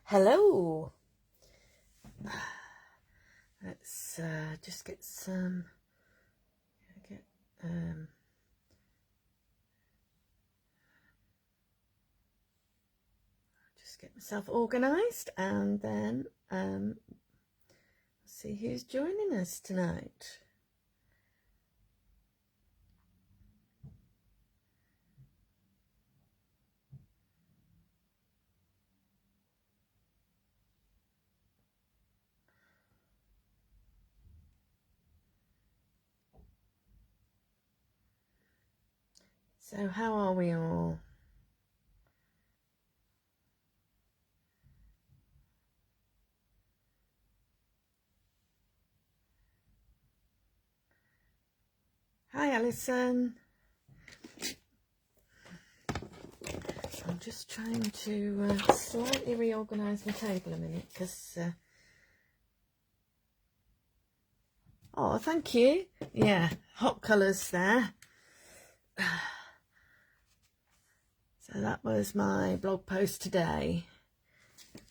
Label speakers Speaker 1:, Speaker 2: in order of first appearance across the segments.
Speaker 1: Hello. Let's just get some. Just get myself organised, and then see who's joining us tonight. So how are we all? Hi Alison. I'm just trying to slightly reorganise my table a minute because oh, thank you. Yeah, hot colours there. So that was my blog post today.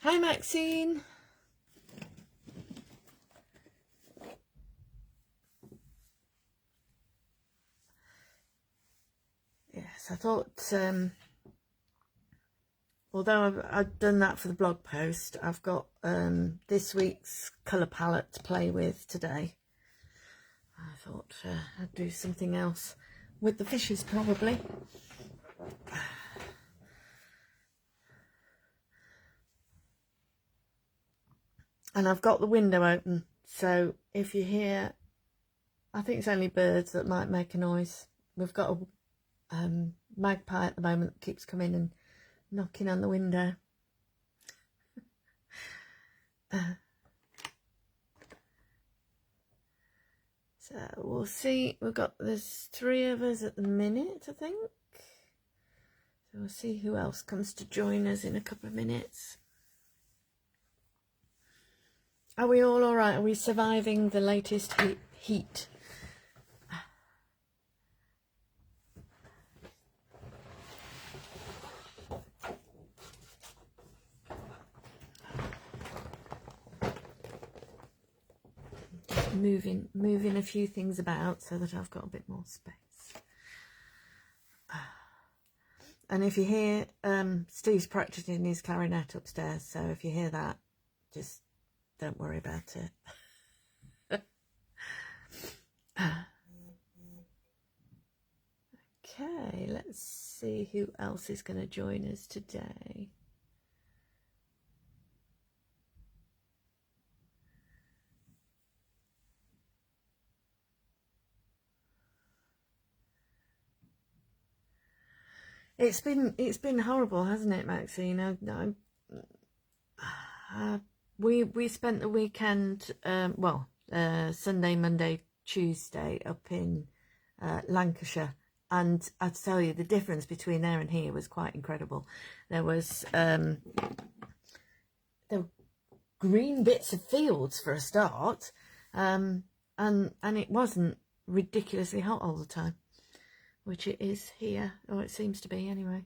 Speaker 1: Hi Maxine. Yes, I thought, although I've done that for the blog post, I've got this week's colour palette to play with today. I thought I'd do something else with the fishes probably. And I've got the window open, so if you hear, I think it's only birds that might make a noise. We've got a magpie at the moment that keeps coming and knocking on the window. So we'll see. There's 3 of us at the minute, I think. So we'll see who else comes to join us in a couple of minutes. Are we all right? Are we surviving the latest heat? Moving a few things about so that I've got a bit more space. And if you hear, Steve's practicing his clarinet upstairs, so if you hear that, just don't worry about it. Okay, let's see who else is going to join us today. It's been horrible, hasn't it, Maxine? We spent the weekend, Sunday, Monday, Tuesday up in Lancashire, and I tell you, the difference between there and here was quite incredible. There was the green bits of fields for a start, and it wasn't ridiculously hot all the time, which it is here, or it seems to be anyway.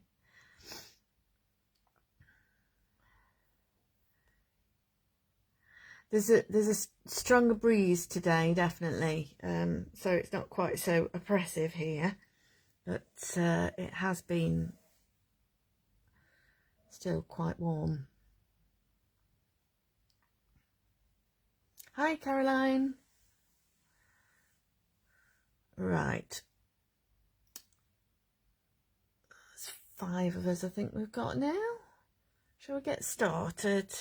Speaker 1: There's a stronger breeze today, definitely, so it's not quite so oppressive here, but it has been still quite warm. Hi Caroline. Right, there's 5 of us I think we've got now. Shall we get started?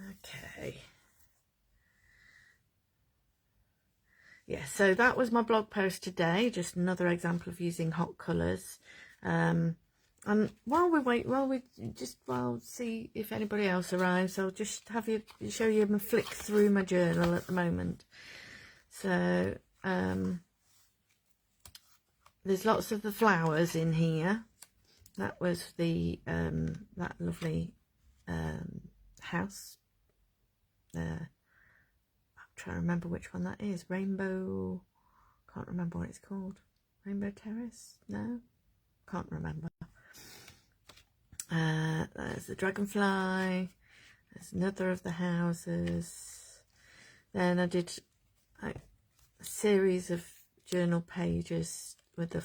Speaker 1: Okay. Yeah, so that was my blog post today, just another example of using hot colours. And while we wait, while see if anybody else arrives, I'll just show you and flick through my journal at the moment. So there's lots of the flowers in here. That was the that lovely house. I'm trying to remember which one that is. Rainbow, can't remember what it's called. Rainbow Terrace? No, can't remember. There's the dragonfly. There's another of the houses. Then I did a series of journal pages with the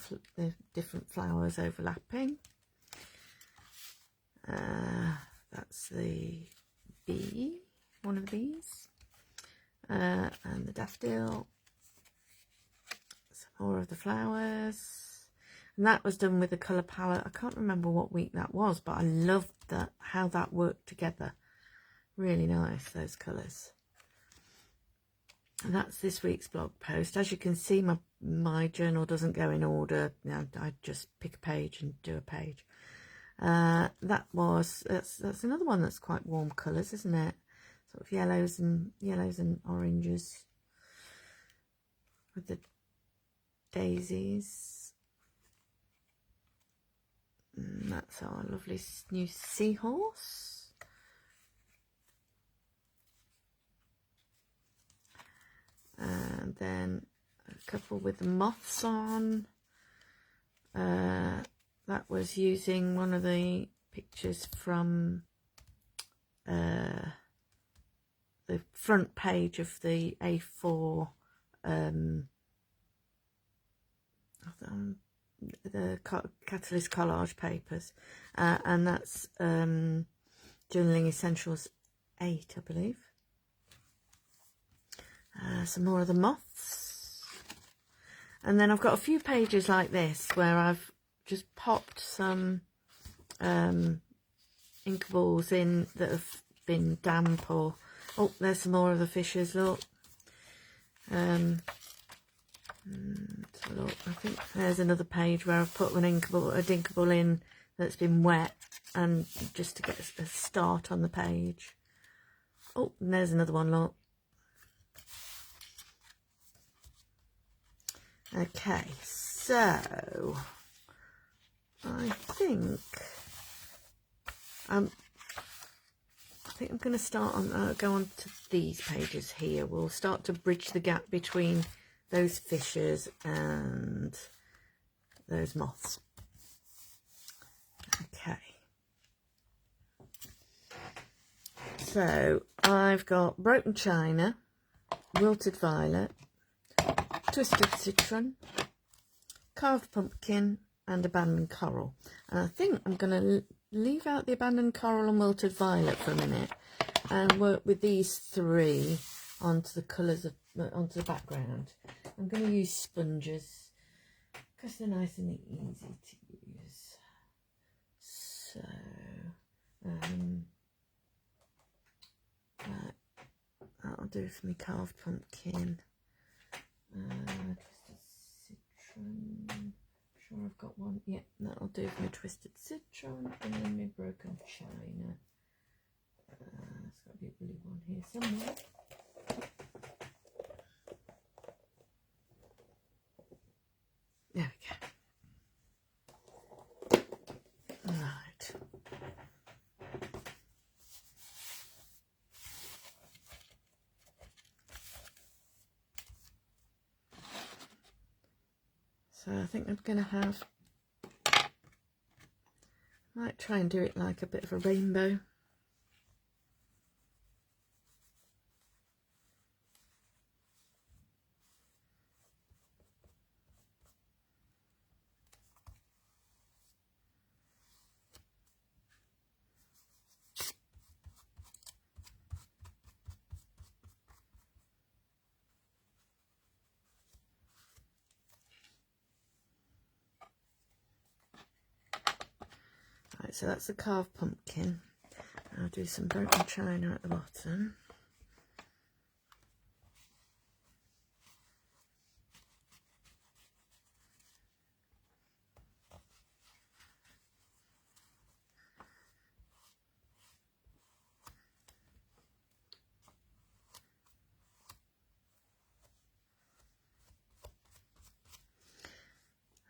Speaker 1: different flowers overlapping. That's the bee, one of the bees, and the daffodil. Some more of the flowers, and that was done with the colour palette. I can't remember what week that was, but I loved that, how that worked together. Really nice, those colours. And that's this week's blog post. As you can see, my journal doesn't go in order. I just pick a page and do a page. That's another one that's quite warm colours, isn't it? Sort of yellows and oranges with the daisies. And that's our lovely new seahorse. And then a couple with the moths on. That was using one of the pictures from the front page of the A4 the Catalyst collage papers, and that's Journaling Essentials 8, I believe. Some more of the moths, and then I've got a few pages like this where I've just popped some inkables in that have been damp, or there's some more of the fishes. Look, look, I think there's another page where I've put a dinkable in that's been wet, and just to get a start on the page. Oh, and there's another one. Look. Okay, so I think I'm going to start on go on to these pages here. We'll start to bridge the gap between those fishes and those moths. Okay, so I've got broken china, wilted violet, twisted citron, carved pumpkin, and abandoned coral. And I think I'm going to leave out the abandoned coral and wilted violet for a minute and work with these three onto the colours of onto the background. I'm going to use sponges because they're nice and easy to use. So that'll do for me. Carved pumpkin. Twisted citron. Sure, I've got one. Yeah, that'll do for my twisted citron, and then my broken china. There's got to be a blue one here somewhere. There we go. Right. So I think I'm going to have, might try and do it like a bit of a rainbow. Right, so that's the carved pumpkin. I'll do some broken china at the bottom.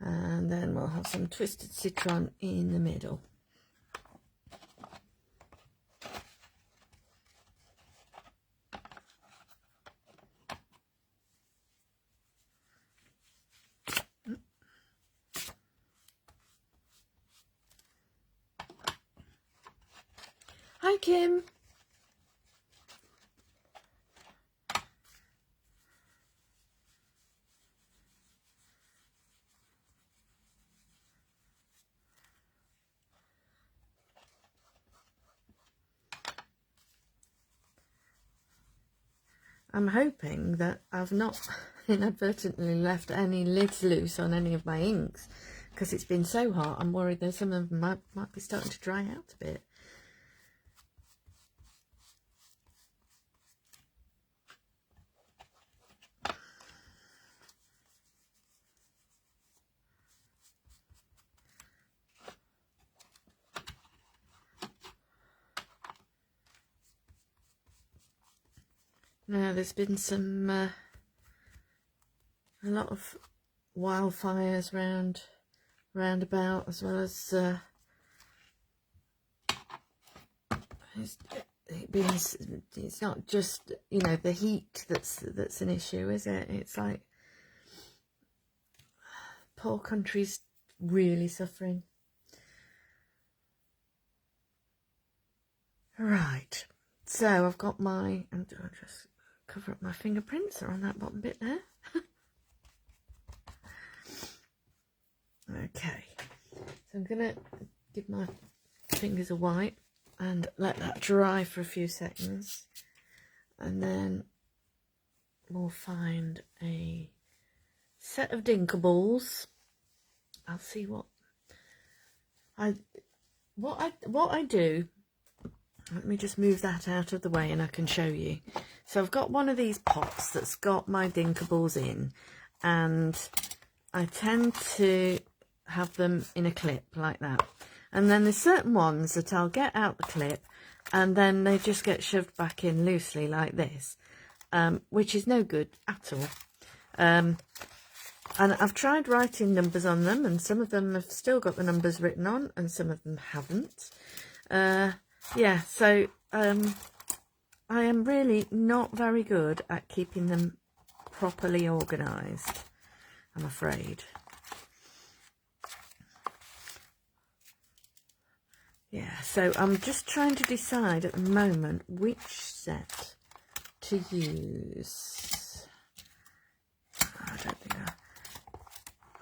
Speaker 1: And then we'll have some twisted citron in the middle. Hi, Kim. I'm hoping that I've not inadvertently left any lids loose on any of my inks, because it's been so hot. I'm worried that some of them might be starting to dry out a bit. Now, there's been some a lot of wildfires round about, as well as it's not just, you know, the heat that's an issue, is it? It's like poor country's really suffering. Right, so I've got my, I'll just cover up my fingerprints. They're on that bottom bit there. Okay, so I'm gonna give my fingers a wipe and let that dry for a few seconds, and then we'll find a set of Dinkables. I'll see what I do. Let me just move that out of the way and I can show you. So I've got one of these pots that's got my Dinkables in, and I tend to have them in a clip like that. And then there's certain ones that I'll get out the clip and then they just get shoved back in loosely like this, which is no good at all. And I've tried writing numbers on them, and some of them have still got the numbers written on and some of them haven't. Yeah, so I am really not very good at keeping them properly organised, I'm afraid. Yeah, so I'm just trying to decide at the moment which set to use. I don't think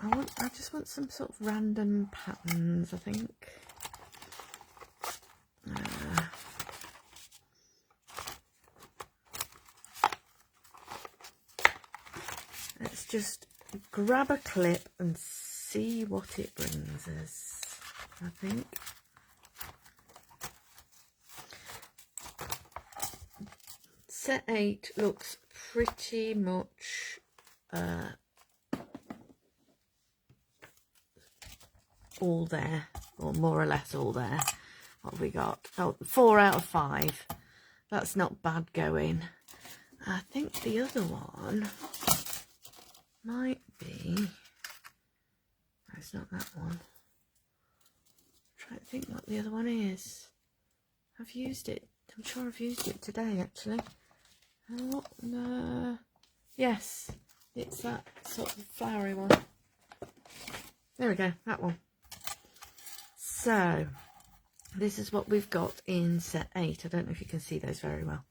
Speaker 1: I just want some sort of random patterns, I think. Let's just grab a clip and see what it brings us, I think. Set 8 looks pretty much all there, or more or less all there. What have we got? Oh, 4 out of 5. That's not bad going. I think the other one might be... No, it's not that one. Try to think what the other one is. I've used it. I'm sure I've used it today, actually. Oh, no. Yes, it's that sort of flowery one. There we go, that one. So, this is what we've got in set 8. I don't know if you can see those very well.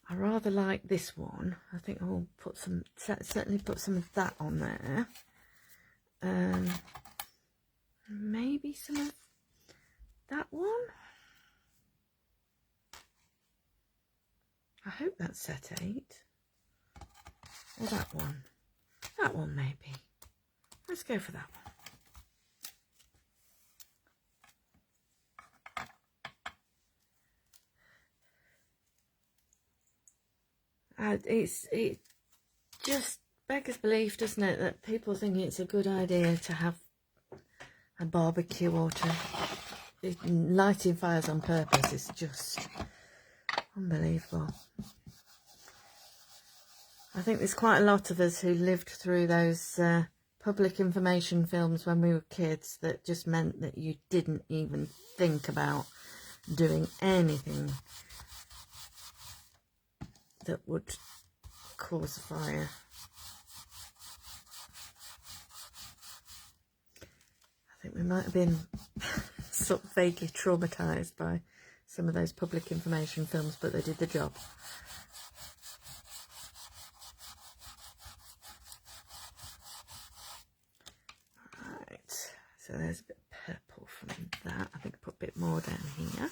Speaker 1: I rather like this one. I think I'll put some, certainly put some of that on there. Maybe some of that one. I hope that's set 8. Or that one. That one maybe. Let's go for that one. It just beggars belief, doesn't it, that people think it's a good idea to have a barbecue or to lighting fires on purpose. Is just unbelievable. I think there's quite a lot of us who lived through those public information films when we were kids that just meant that you didn't even think about doing anything that would cause a fire. I think think we might have been sort of vaguely traumatised by some of those public information films, but they did the job. Right, so there's a bit of purple from that. I think I put a bit more down here.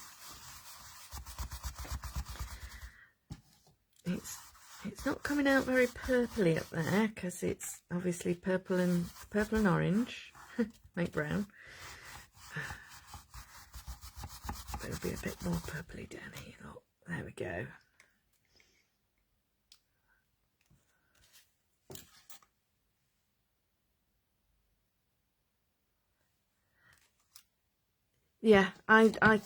Speaker 1: It's not coming out very purpley up there because it's obviously purple and orange. Make brown. It'll be a bit more purpley down here. Look, there we go. Yeah, I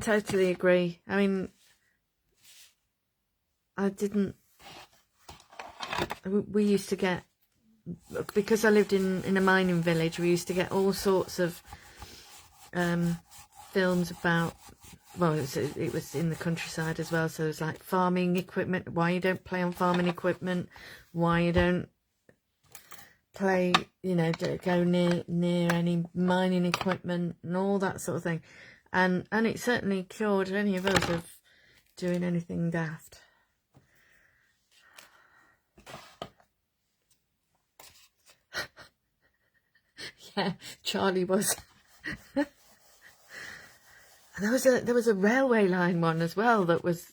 Speaker 1: totally agree. I mean, we used to get, because I lived in a mining village, we used to get all sorts of films about, well, it was in the countryside as well, so it was like farming equipment, why you don't play on farming equipment, why you don't play, you know, don't go near any mining equipment and all that sort of thing, and it certainly cured any of us of doing anything daft. Yeah, Charlie was. And there was a railway line one as well that was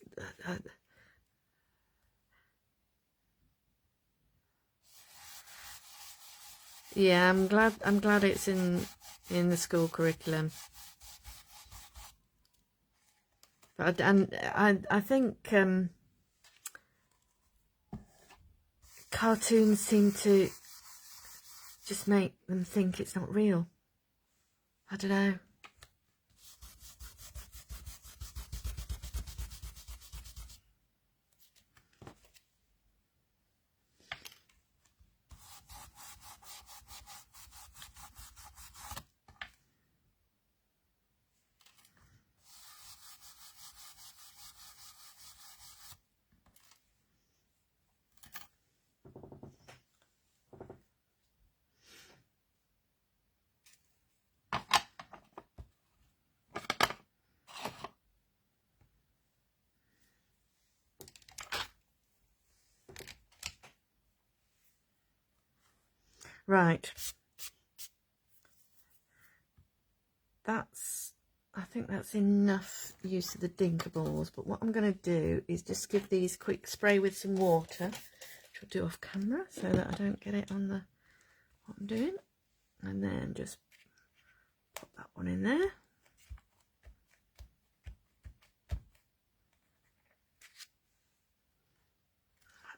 Speaker 1: yeah, I'm glad it's in the school curriculum. But I think cartoons seem to just make them think it's not real. I don't know. Right, I think that's enough use of the Dinkables, but what I'm going to do is just give these quick spray with some water, which I'll do off camera so that I don't get it on what I'm doing, and then just pop that one in there. Let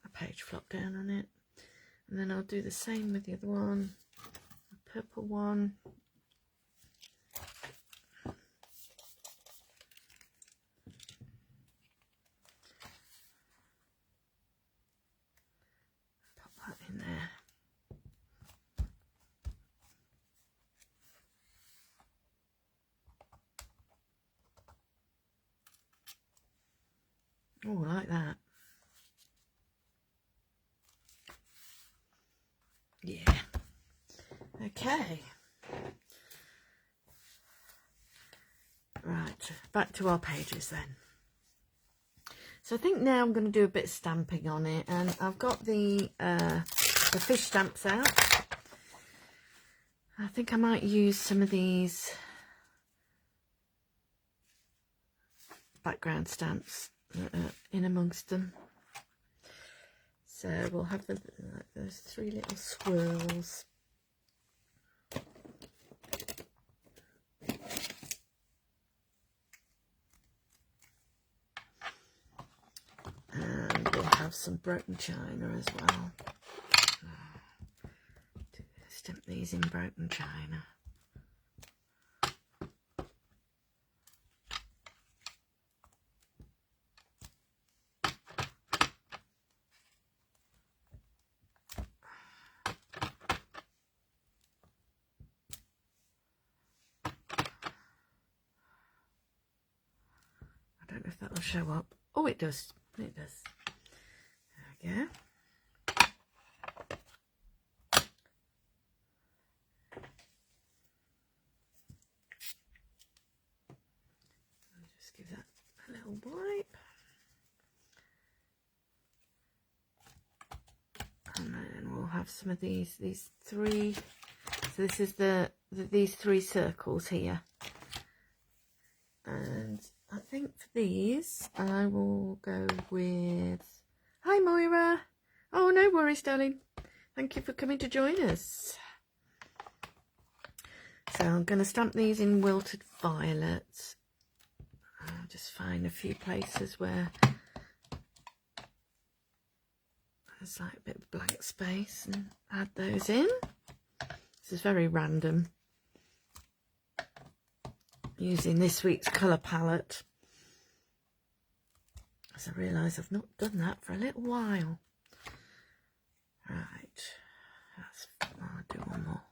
Speaker 1: the page flop down on it. And then I'll do the same with the other one, the purple one. Pop that in there. Oh, like that. Yeah. Okay. Right, back to our pages then. So I think now I'm going to do a bit of stamping on it, and I've got the fish stamps out. I think I might use some of these background stamps in amongst them. So we'll have those three little swirls. And we'll have some broken china as well. Stamp these in broken china. I don't know if that'll show up. Oh, it does. It does. There we go. wipe. And then we'll have some of these three. So this is these three circles here. And I think for these, I will go with... Hi, Moira. Oh, no worries, darling. Thank you for coming to join us. So I'm going to stamp these in Wilted Violet. I'll just find a few places where there's like a bit of blank space and add those in. This is very random. Using this week's colour palette. As I realise I've not done that for a little while. Right. I'll do one more.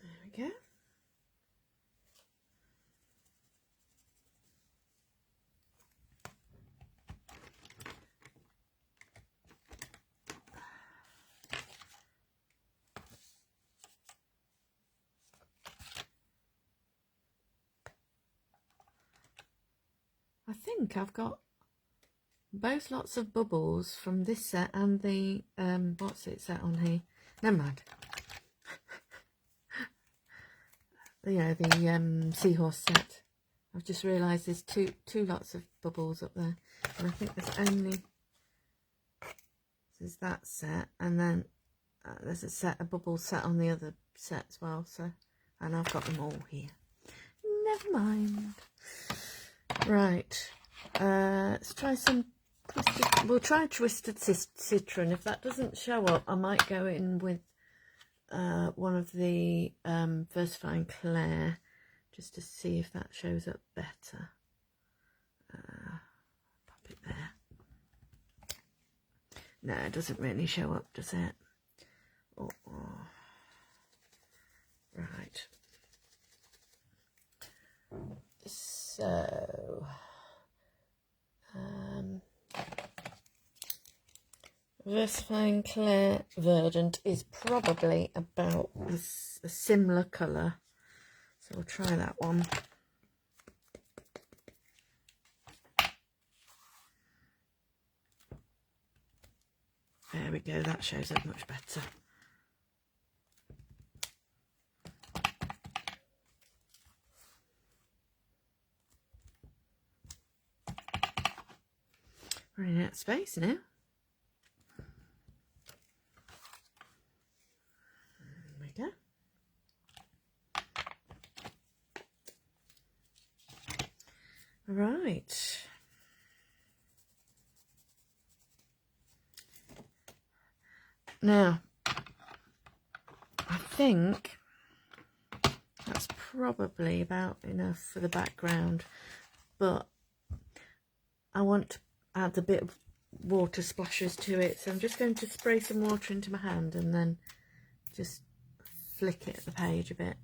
Speaker 1: There we go. I think I've got both lots of bubbles from this set and the what's it set on here? Never mind. The seahorse set. I've just realised there's two lots of bubbles up there, and I think there's only there's that set, and then there's a set of bubbles set on the other set as well. So, and I've got them all here. Never mind. Right, let's try some twisted, we'll try Twisted Citron. If that doesn't show up, I might go in with one of the Versifying Clair, just to see if that shows up better. Pop it there. No, it doesn't really show up, does it? Oh. Right. So, Versifying Clair Verdant is probably about a similar colour, so we'll try that one. There we go, that shows up much better. Running out of space now. There we go. Right. Now, I think that's probably about enough for the background, but I want to add a bit of water splashes to it, so I'm just going to spray some water into my hand and then just flick it at the page a bit,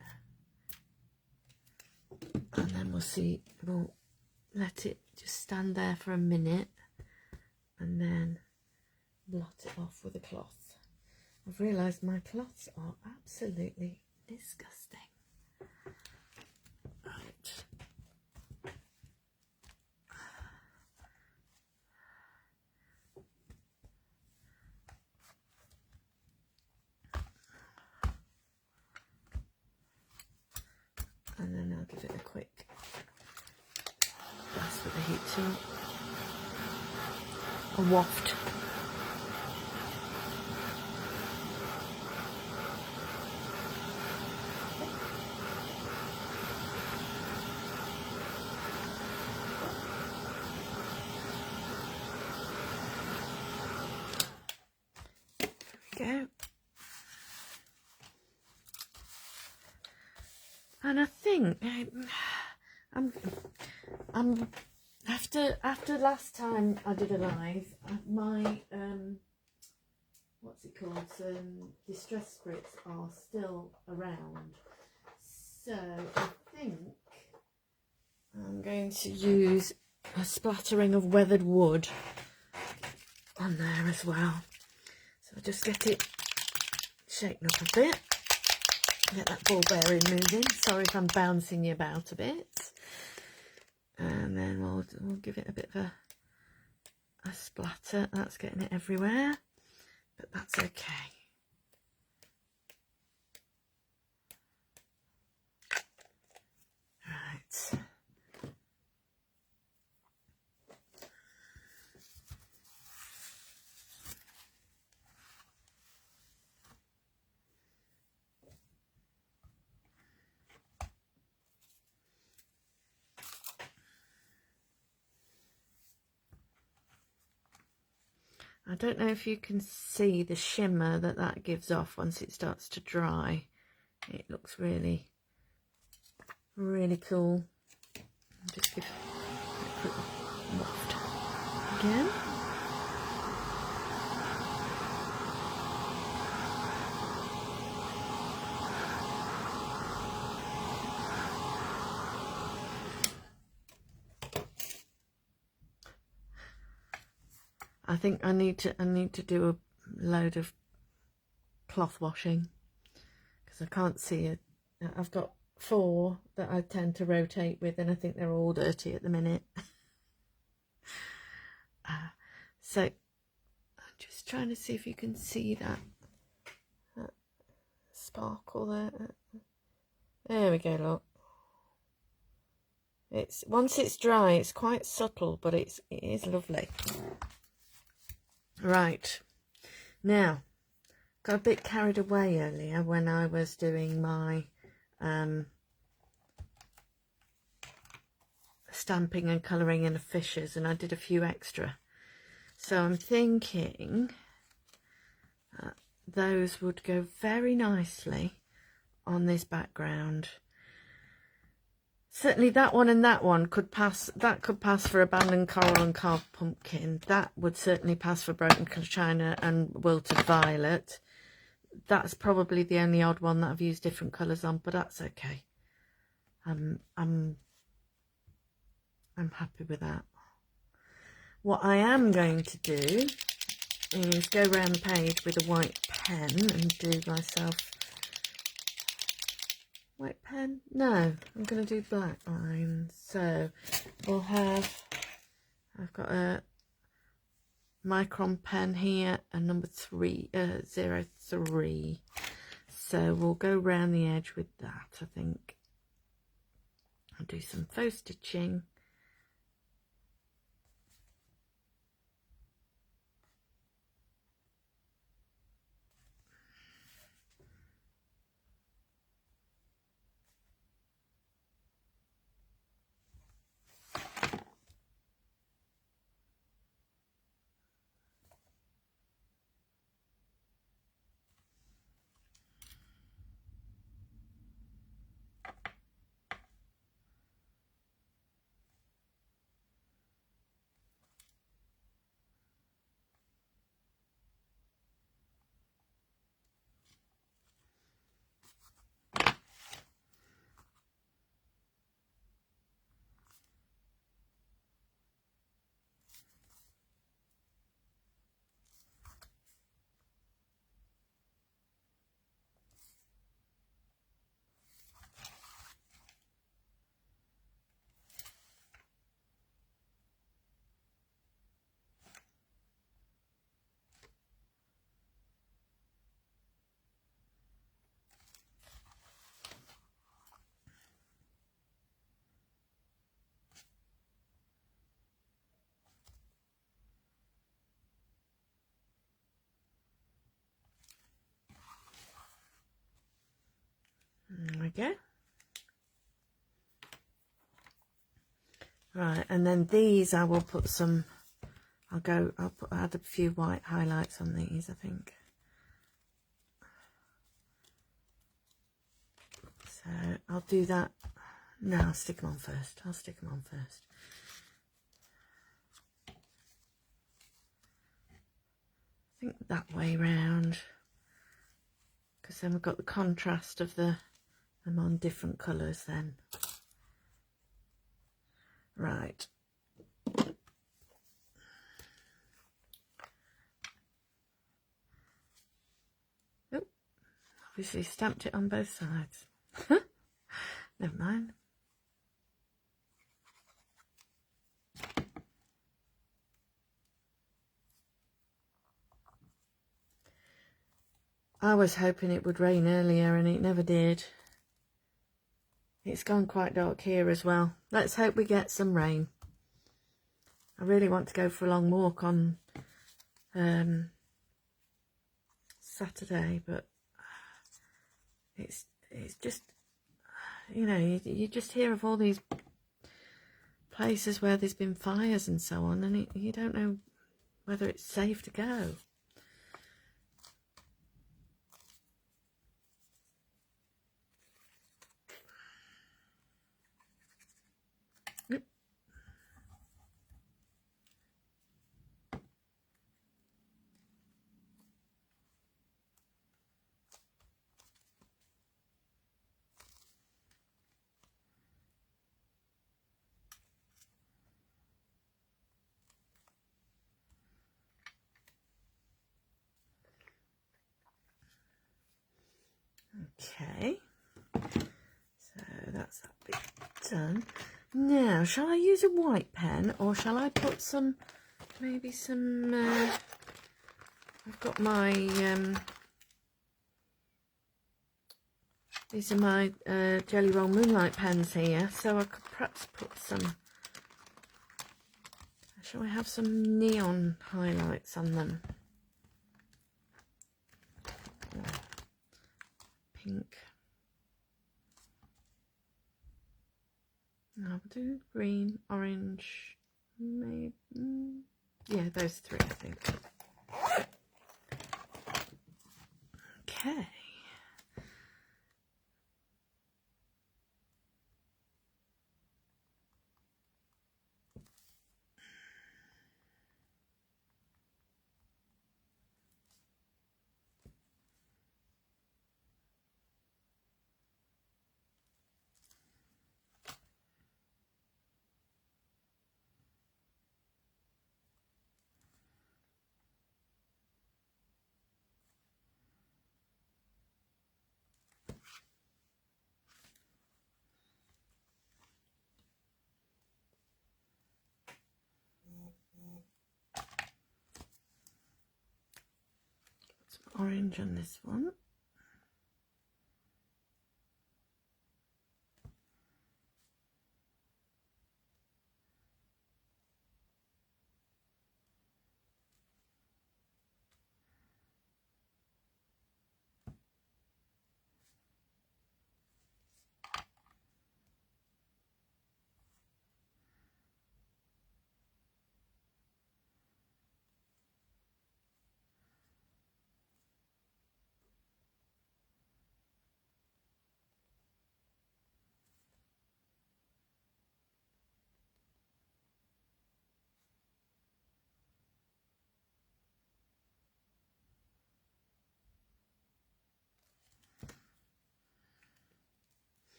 Speaker 1: and then we'll see, we'll let it just stand there for a minute and then blot it off with a cloth. I've realised my cloths are absolutely disgusting. Right. And then I'll give it a quick blast with the heat tool. A waft. There we go. And I think I'm after last time I did a live, my what's it called? Distress spritz are still around, so I think I'm going to use a splattering of weathered wood on there as well. So just get it shaken up a bit. Get that ball bearing moving. Sorry if I'm bouncing you about a bit. And then we'll give it a bit of a splatter. That's getting it everywhere, but that's okay. Right. I don't know if you can see the shimmer that gives off once it starts to dry. It looks really, really cool. I'll just give it a quick waft again. I think I need to do a load of cloth washing because I can't see it. I've got 4 that I tend to rotate with, and I think they're all dirty at the minute. So I'm just trying to see if you can see that sparkle there. There we go. Look, it's once it's dry, it's quite subtle, but it is lovely. Right, now, got a bit carried away earlier when I was doing my stamping and colouring in the fishes, and I did a few extra. So I'm thinking those would go very nicely on this background. Certainly that one and that one could pass. That could pass for abandoned coral and carved pumpkin. That would certainly pass for broken china and wilted violet. That's probably the only odd one that I've used different colours on, but that's okay. I'm happy with that. What I am going to do is go around the page with a white pen and do myself. White pen? No, I'm going to do black lines. So we'll have, I've got a micron pen here, a number 03. So we'll go around the edge with that, I think. I'll do some faux stitching. There we go. Right, and then these I will put some, I'll add a few white highlights on these, I think. So I'll do that. No, I'll stick them on first. I think that way round, because then we've got the contrast of them on different colours then. Right. Oh, Obviously stamped it on both sides. Never mind. I was hoping it would rain earlier and it never did. It's gone quite dark here as well. Let's hope we get some rain. I really want to go for a long walk on Saturday, but it's just, you know, you just hear of all these places where there's been fires and so on, and you don't know whether it's safe to go. Okay, so that's that bit done. Now, shall I use a white pen or shall I put some, maybe some, I've got my, these are my Jelly Roll Moonlight pens here, so I could perhaps put some, shall I have some neon highlights on them? Pink. I'll do green, orange, maybe, yeah, those three I think. Okay. Orange on this one.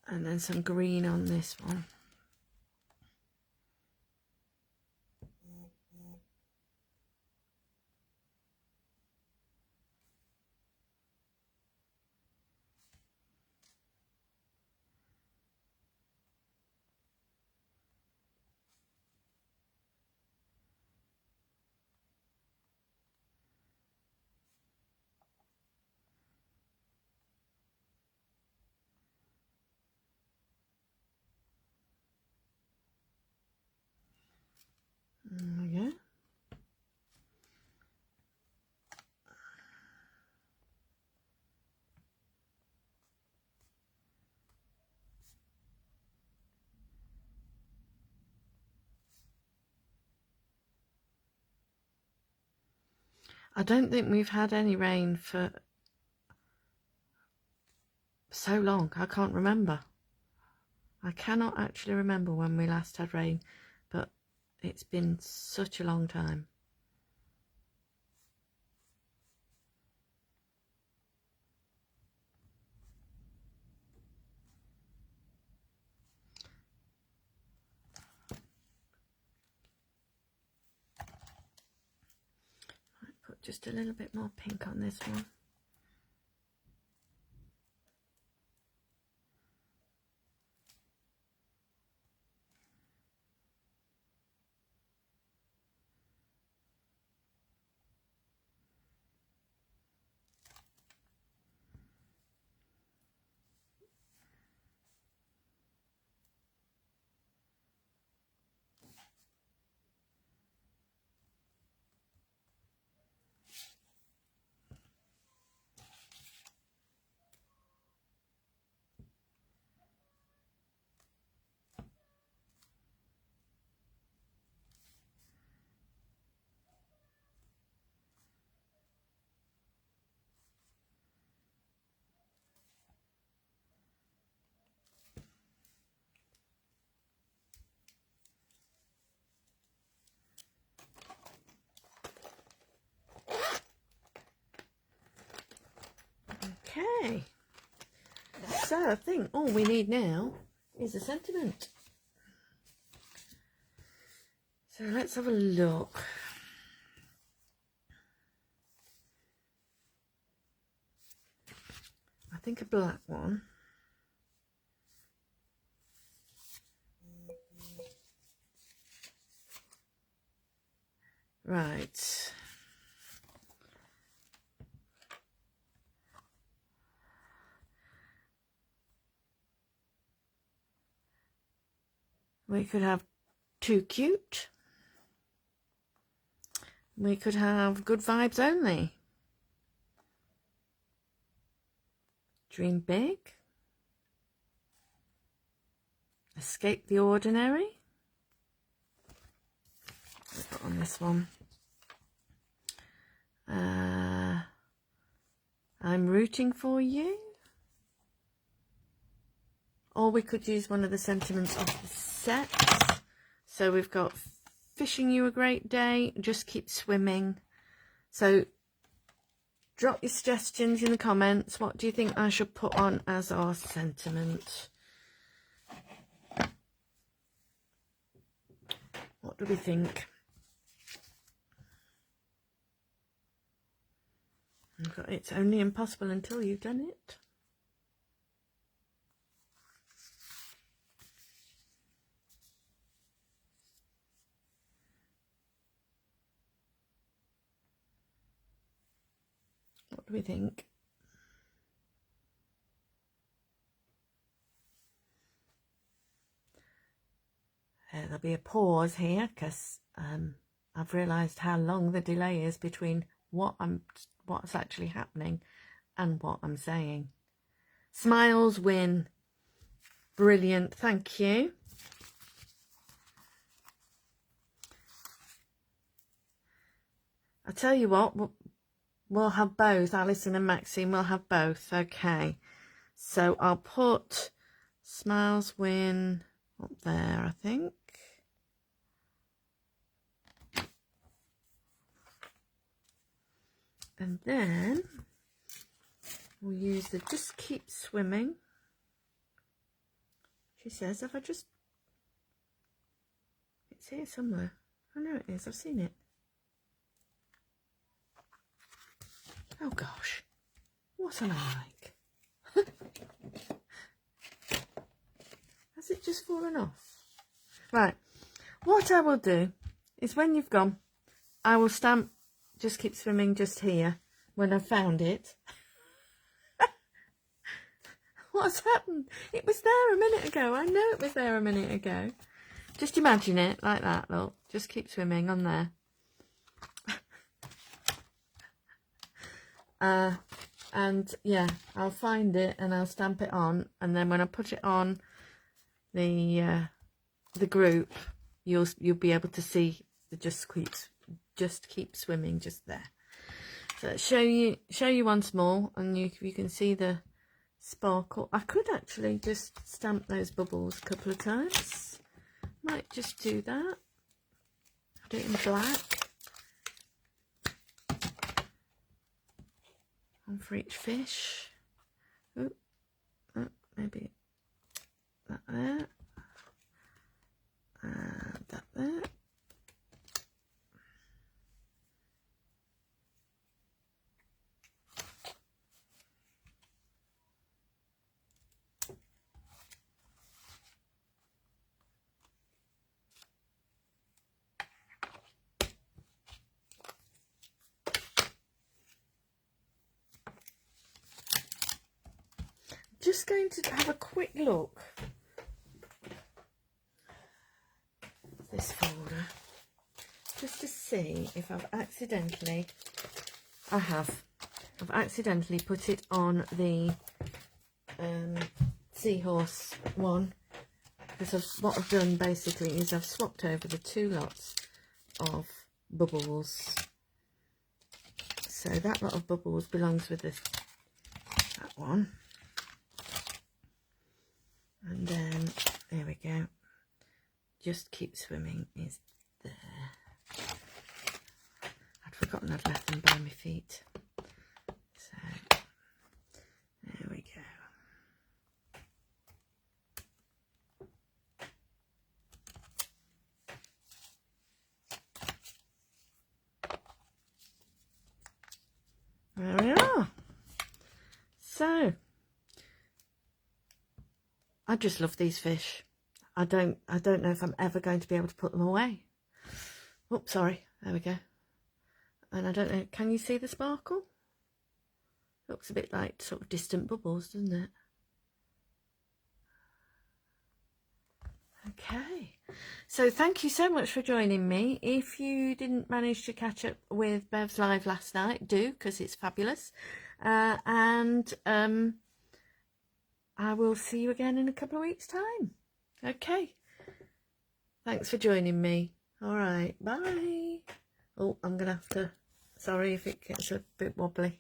Speaker 1: And then some green on this one. There we go. I don't think we've had any rain for so long. I can't remember. I cannot actually remember when we last had rain, but it's been such a long time. Right, put just a little bit more pink on this one. Okay, so I think all we need now is a sentiment. So let's have a look. I think a black one. Right. We could have Too Cute. We could have Good Vibes Only. Dream Big. Escape the Ordinary. I've got on this one. I'm Rooting for You. Or we could use one of the sentiments of the set. So we've got Wishing You a Great Day, Just Keep Swimming. So drop your suggestions in the comments. What do you think I should put on as our sentiment? What do we think? It's only impossible until you've done it. What do we think? There'll be a pause here because I've realised how long the delay is between what's actually happening and what I'm saying. Smiles win. Brilliant, thank you. I tell you what, we'll have both. Alison and Maxine will have both. Okay, so I'll put Smiles win up there, I think. And then we'll use the Just Keep Swimming. She says, have I just... It's here somewhere. I know it is. I've seen it. Oh gosh. What am I like? Has it just fallen off? Right. What I will do is when you've gone, I will stamp Just Keep Swimming just here when I've found it. What's happened? It was there a minute ago. I know it was there a minute ago. Just imagine it like that, look. Just Keep Swimming on there. And yeah, I'll find it and I'll stamp it on, and then when I put it on the group, you'll be able to see the Just Keep Swimming just there. So let's show you once more, and you can see the sparkle. I could actually just stamp those bubbles a couple of times. Might just do that. Do it in black. One for each fish. Oh, maybe that there. And that there. Just going to have a quick look at this folder just to see if I've accidentally put it on the seahorse one, because what I've done basically is I've swapped over the two lots of bubbles, so that lot of bubbles belongs with that one. And then, there we go, Just Keep Swimming is there. I'd forgotten I'd left them by my feet. So, I just love these fish. I don't know if I'm ever going to be able to put them away. Oops, sorry. There we go. And I don't know, can you see the sparkle? Looks a bit like sort of distant bubbles, doesn't it? Okay, so thank you so much for joining me. If you didn't manage to catch up with Bev's live last night, do, because it's fabulous. And I will see you again in a couple of weeks' time. Okay, thanks for joining me. All right, bye. Oh, I'm gonna have to, sorry if it gets a bit wobbly.